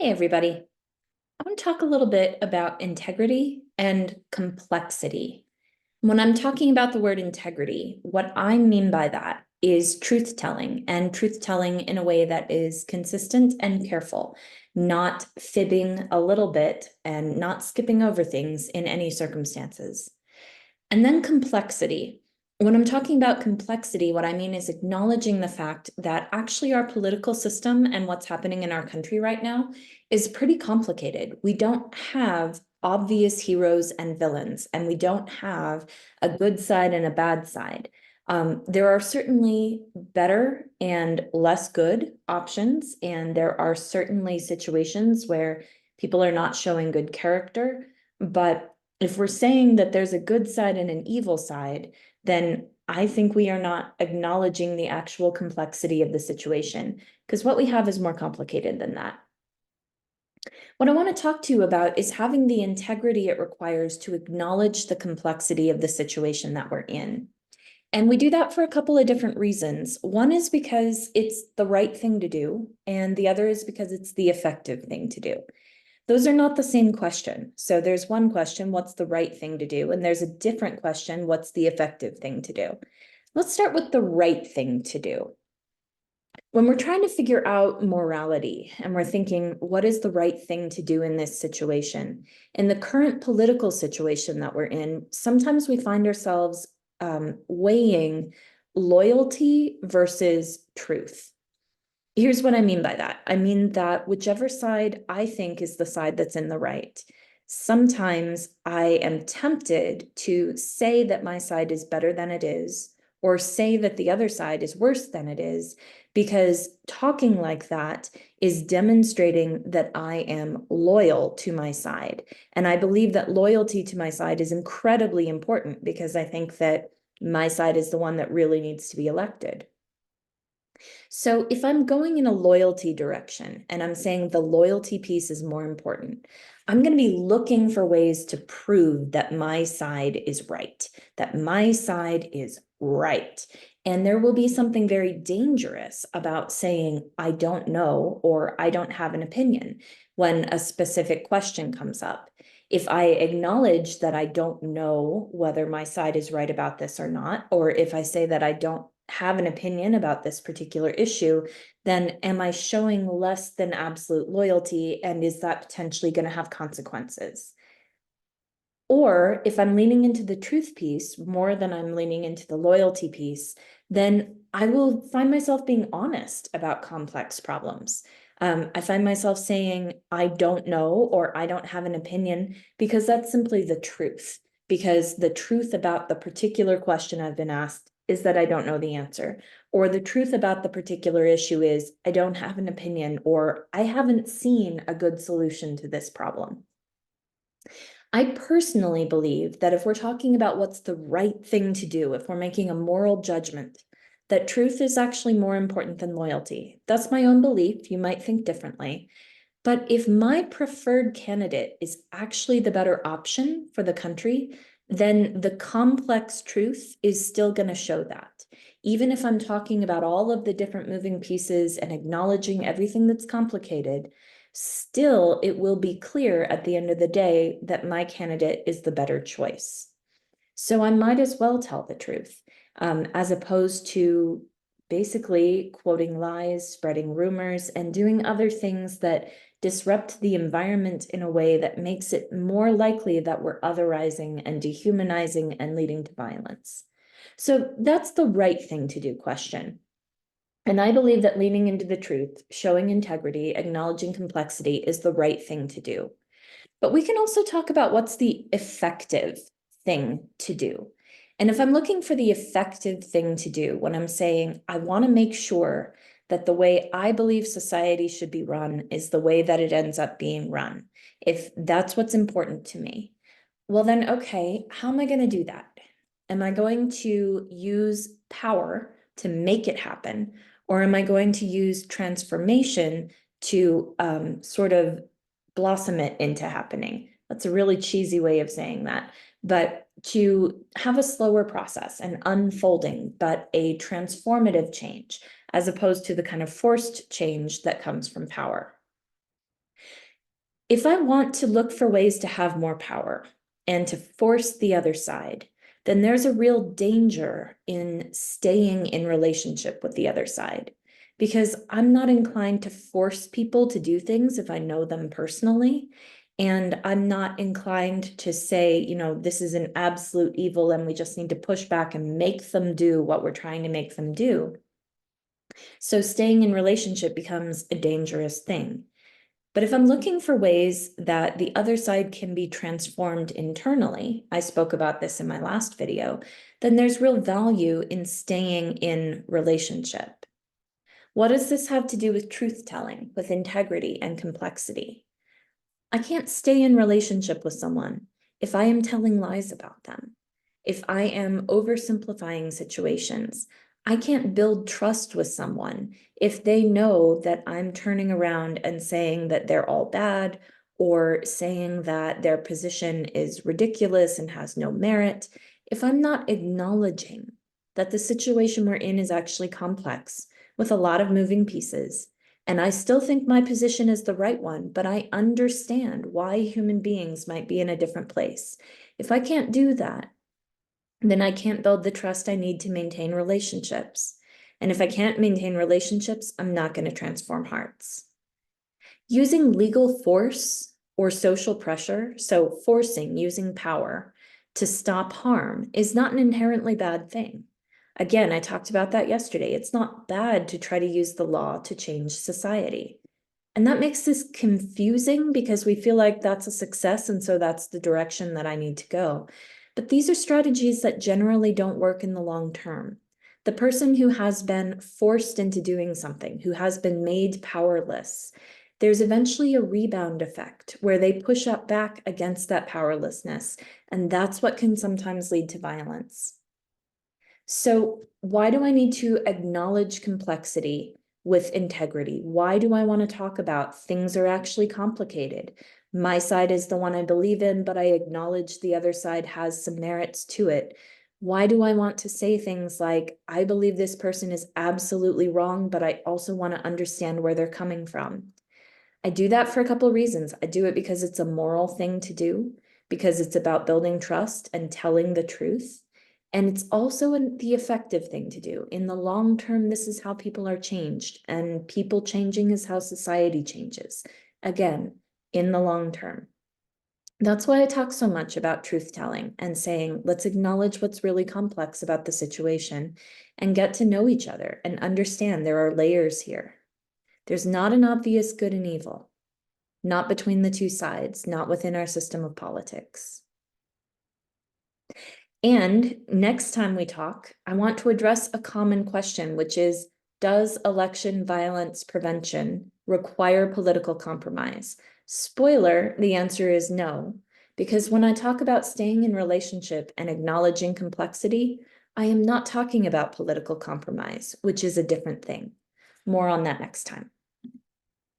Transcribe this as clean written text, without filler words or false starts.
Hey, everybody. I want to talk a little bit about integrity and complexity. When I'm talking about the word integrity, what I mean by that is truth telling, and truth telling in a way that is consistent and careful, not fibbing a little bit and not skipping over things in any circumstances. And then complexity. When I'm talking about complexity, what I mean is acknowledging the fact that actually our political system and what's happening in our country right now is pretty complicated. We don't have obvious heroes and villains, and we don't have a good side and a bad side. There are certainly better and less good options, and there are certainly situations where people are not showing good character, but if we're saying that there's a good side and an evil side, then I think we are not acknowledging the actual complexity of the situation, because what we have is more complicated than that. What I want to talk to you about is having the integrity it requires to acknowledge the complexity of the situation that we're in. And we do that for a couple of different reasons. One is because it's the right thing to do, and the other is because it's the effective thing to do. Those are not the same question. So there's one question, what's the right thing to do? And there's a different question, what's the effective thing to do? Let's start with the right thing to do. When we're trying to figure out morality and we're thinking, what is the right thing to do in this situation? In the current political situation that we're in, sometimes we find ourselves weighing loyalty versus truth. Here's what I mean by that. I mean that whichever side I think is the side that's in the right, sometimes I am tempted to say that my side is better than it is, or say that the other side is worse than it is, because talking like that is demonstrating that I am loyal to my side. And I believe that loyalty to my side is incredibly important because I think that my side is the one that really needs to be elected. So if I'm going in a loyalty direction and I'm saying the loyalty piece is more important, I'm going to be looking for ways to prove that my side is right, that my side is right. And there will be something very dangerous about saying, I don't know, or I don't have an opinion when a specific question comes up. If I acknowledge that I don't know whether my side is right about this or not, or if I say that I don't have an opinion about this particular issue, then am I showing less than absolute loyalty? And is that potentially going to have consequences? Or if I'm leaning into the truth piece more than I'm leaning into the loyalty piece, then I will find myself being honest about complex problems. I find myself saying, I don't know, or I don't have an opinion, because that's simply the truth. Because the truth about the particular question I've been asked is that I don't know the answer. Or the truth about the particular issue is I don't have an opinion, or I haven't seen a good solution to this problem. I personally believe that if we're talking about what's the right thing to do, if we're making a moral judgment, that truth is actually more important than loyalty. That's my own belief. You might think differently. But if my preferred candidate is actually the better option for the country, then the complex truth is still going to show that. Even if I'm talking about all of the different moving pieces and acknowledging everything that's complicated, still it will be clear at the end of the day that my candidate is the better choice. So I might as well tell the truth, as opposed to basically quoting lies, spreading rumors, and doing other things that disrupt the environment in a way that makes it more likely that we're otherizing and dehumanizing and leading to violence. So that's the right thing to do question. And I believe that leaning into the truth, showing integrity, acknowledging complexity is the right thing to do. But we can also talk about what's the effective thing to do. And if I'm looking for the effective thing to do, when I'm saying I want to make sure that the way I believe society should be run is the way that it ends up being run, if that's what's important to me, well then, okay, how am I going to do that? Am I going to use power to make it happen? Or am I going to use transformation to sort of blossom it into happening? That's a really cheesy way of saying that, but to have a slower process, an unfolding, but a transformative change, as opposed to the kind of forced change that comes from power. If I want to look for ways to have more power and to force the other side, then there's a real danger in staying in relationship with the other side, because I'm not inclined to force people to do things if I know them personally. And I'm not inclined to say, this is an absolute evil and we just need to push back and make them do what we're trying to make them do. So staying in relationship becomes a dangerous thing. But if I'm looking for ways that the other side can be transformed internally, I spoke about this in my last video, then there's real value in staying in relationship. What does this have to do with truth telling, with integrity and complexity? I can't stay in relationship with someone if I am telling lies about them, if I am oversimplifying situations. I can't build trust with someone if they know that I'm turning around and saying that they're all bad, or saying that their position is ridiculous and has no merit. If I'm not acknowledging that the situation we're in is actually complex with a lot of moving pieces, and I still think my position is the right one, but I understand why human beings might be in a different place. If I can't do that, then I can't build the trust I need to maintain relationships. And if I can't maintain relationships, I'm not going to transform hearts. Using legal force or social pressure, so forcing, using power to stop harm, is not an inherently bad thing. Again, I talked about that yesterday. It's not bad to try to use the law to change society. And that makes this confusing because we feel like that's a success, and so that's the direction that I need to go. But these are strategies that generally don't work in the long term. The person who has been forced into doing something, who has been made powerless, there's eventually a rebound effect where they push up back against that powerlessness, and that's what can sometimes lead to violence. So why do I need to acknowledge complexity with integrity? Why do I want to talk about things are actually complicated? My side is the one I believe in, but I acknowledge the other side has some merits to it. Why do I want to say things like, I believe this person is absolutely wrong, but I also want to understand where they're coming from? I do that for a couple of reasons. I do it because it's a moral thing to do, because it's about building trust and telling the truth. And it's also the effective thing to do. In the long term, this is how people are changed, and people changing is how society changes. Again, in the long term. That's why I talk so much about truth telling and saying, let's acknowledge what's really complex about the situation and get to know each other and understand there are layers here. There's not an obvious good and evil, not between the two sides, not within our system of politics. And next time we talk, I want to address a common question, which is, does election violence prevention require political compromise? Spoiler, the answer is no, because when I talk about staying in relationship and acknowledging complexity, I am not talking about political compromise, which is a different thing. More on that next time.